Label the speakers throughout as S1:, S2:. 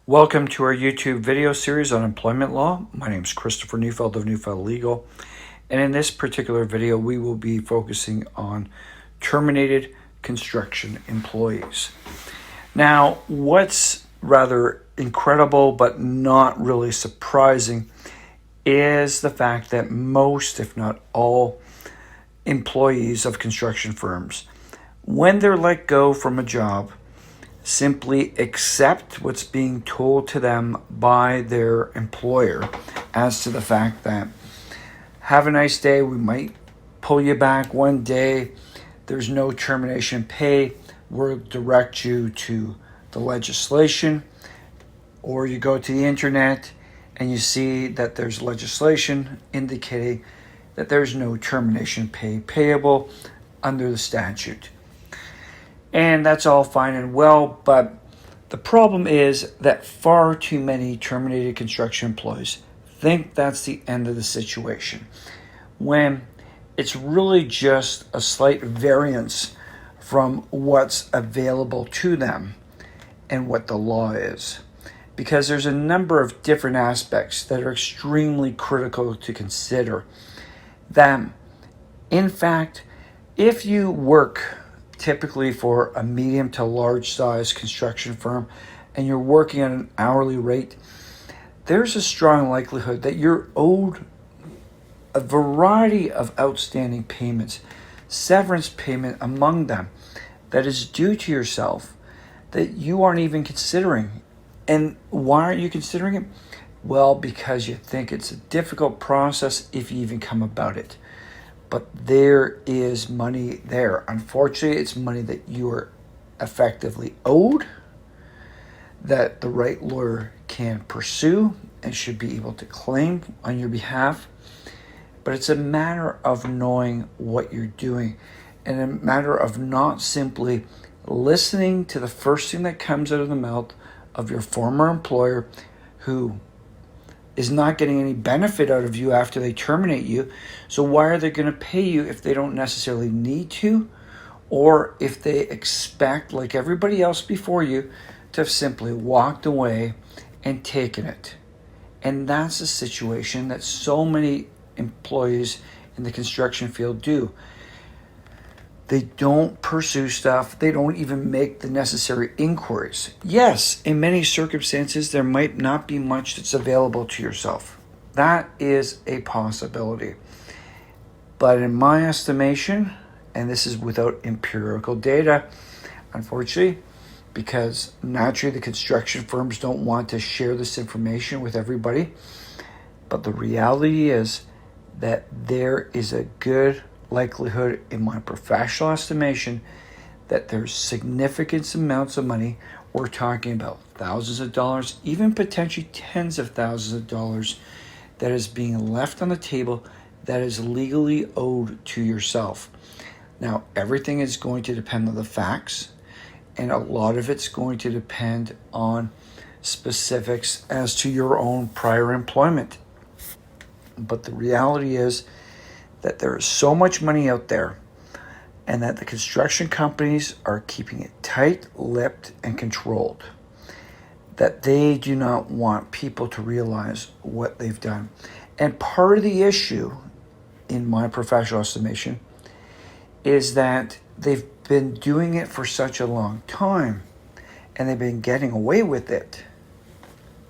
S1: Welcome to our YouTube video series on employment law. My name is Christopher Neufeld of Neufeld Legal, and in this particular video we will be focusing on terminated construction employees. Now, what's rather incredible but not really surprising is the fact that most, if not all, employees of construction firms, when they're let go from a job, simply accept what's being told to them by their employer as to the fact that, have a nice day, we might pull you back one day, there's no termination pay, we'll direct you to the legislation, or you go to the internet and you see that there's legislation indicating that there's no termination pay payable under the statute. And that's all fine and well, but the problem is that far too many terminated construction employees think that's the end of the situation, when it's really just a slight variance from what's available to them and what the law is. Because there's a number of different aspects that are extremely critical to consider. That, in fact, if you work typically for a medium to large size construction firm and you're working at an hourly rate, there's a strong likelihood that you're owed a variety of outstanding payments, severance payment among them, that is due to yourself that you aren't even considering. And why aren't you considering it? Well, because you think it's a difficult process if you even come about it. But there is money there. Unfortunately, it's money that you are effectively owed, that the right lawyer can pursue and should be able to claim on your behalf. But it's a matter of knowing what you're doing, and a matter of not simply listening to the first thing that comes out of the mouth of your former employer, who is not getting any benefit out of you after they terminate you. So why are they going to pay you if they don't necessarily need to, or if they expect, like everybody else before you, to have simply walked away and taken it? And that's a situation that so many employees in the construction field do. They don't pursue stuff. They don't even make the necessary inquiries. Yes, in many circumstances, there might not be much that's available to yourself. That is a possibility. But in my estimation, and this is without empirical data, unfortunately, because naturally the construction firms don't want to share this information with everybody, but the reality is that there is a good likelihood, in my professional estimation, that there's significant amounts of money, we're talking about thousands of dollars, even potentially tens of thousands of dollars, that is being left on the table that is legally owed to yourself. Now, everything is going to depend on the facts, and a lot of it's going to depend on specifics as to your own prior employment. But the reality is that there is so much money out there, and that the construction companies are keeping it tight-lipped and controlled, that they do not want people to realize what they've done. And part of the issue, in my professional estimation, is that they've been doing it for such a long time, and they've been getting away with it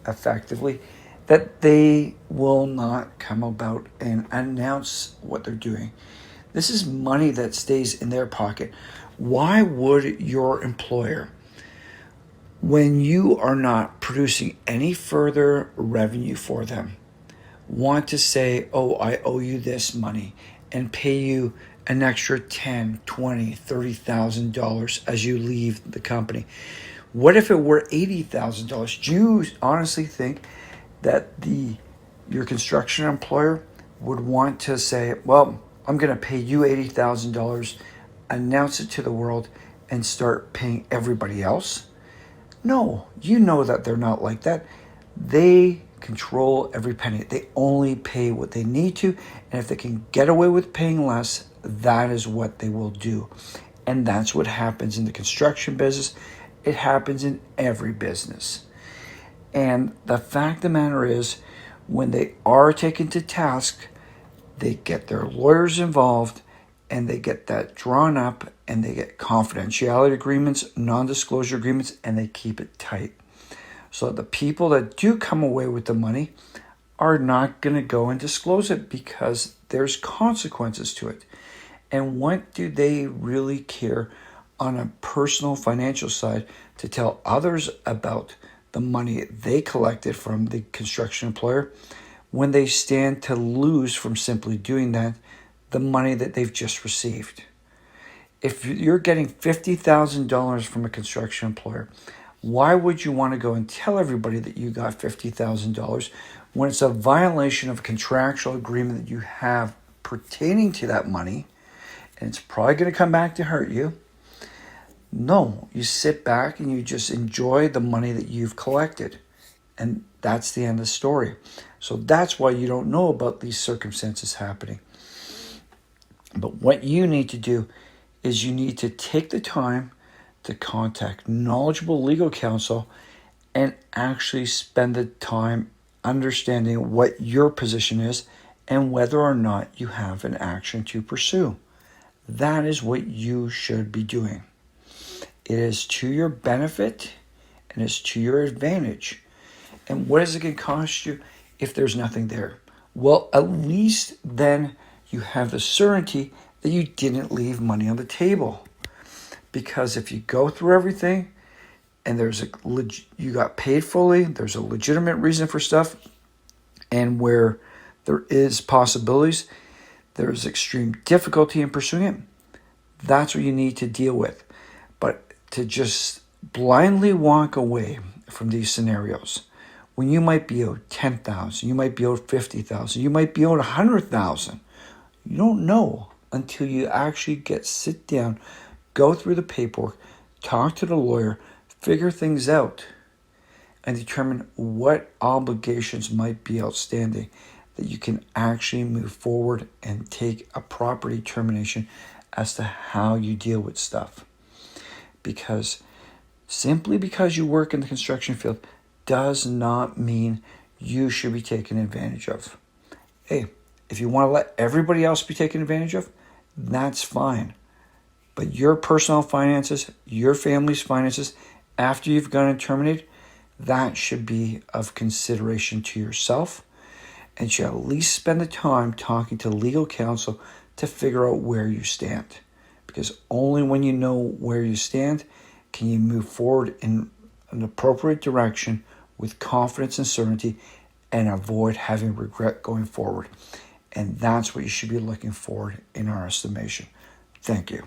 S1: effectively, that they will not come about and announce what they're doing. This is money that stays in their pocket. Why would your employer, when you are not producing any further revenue for them, want to say, oh, I owe you this money, and pay you an extra $10,000, $20,000, $30,000 as you leave the company? What if it were $80,000? Do you honestly think that your construction employer would want to say, well, I'm going to pay you $80,000, announce it to the world, and start paying everybody else? No, you know that they're not like that. They control every penny. They only pay what they need to, and if they can get away with paying less, that is what they will do. And that's what happens in the construction business. It happens in every business. And the fact of the matter is, when they are taken to task, they get their lawyers involved and they get that drawn up and they get confidentiality agreements, non-disclosure agreements, and they keep it tight. So the people that do come away with the money are not going to go and disclose it because there's consequences to it. And what do they really care on a personal financial side to tell others about the money they collected from the construction employer when they stand to lose from simply doing that the money that they've just received? If you're getting $50,000 from a construction employer, why would you want to go and tell everybody that you got $50,000 when it's a violation of a contractual agreement that you have pertaining to that money, and it's probably going to come back to hurt you? No, you sit back and you just enjoy the money that you've collected. And that's the end of the story. So that's why you don't know about these circumstances happening. But what you need to do is you need to take the time to contact knowledgeable legal counsel and actually spend the time understanding what your position is and whether or not you have an action to pursue. That is what you should be doing. It is to your benefit and it's to your advantage. And what is it going to cost you if there's nothing there? Well, at least then you have the certainty that you didn't leave money on the table. Because if you go through everything and you got paid fully, there's a legitimate reason for stuff, and where there is possibilities, there's extreme difficulty in pursuing it, that's what you need to deal with. But to just blindly walk away from these scenarios when you might be owed $10,000, you might be owed $50,000, you might be owed $100,000. You don't know until you actually sit down, go through the paperwork, talk to the lawyer, figure things out, and determine what obligations might be outstanding that you can actually move forward and take a proper determination as to how you deal with stuff. Because simply because you work in the construction field does not mean you should be taken advantage of. Hey, if you want to let everybody else be taken advantage of, that's fine. But your personal finances, your family's finances, after you've gone and terminated, that should be of consideration to yourself, and you should at least spend the time talking to legal counsel to figure out where you stand. Because only when you know where you stand can you move forward in an appropriate direction with confidence and certainty and avoid having regret going forward. And that's what you should be looking for in our estimation. Thank you.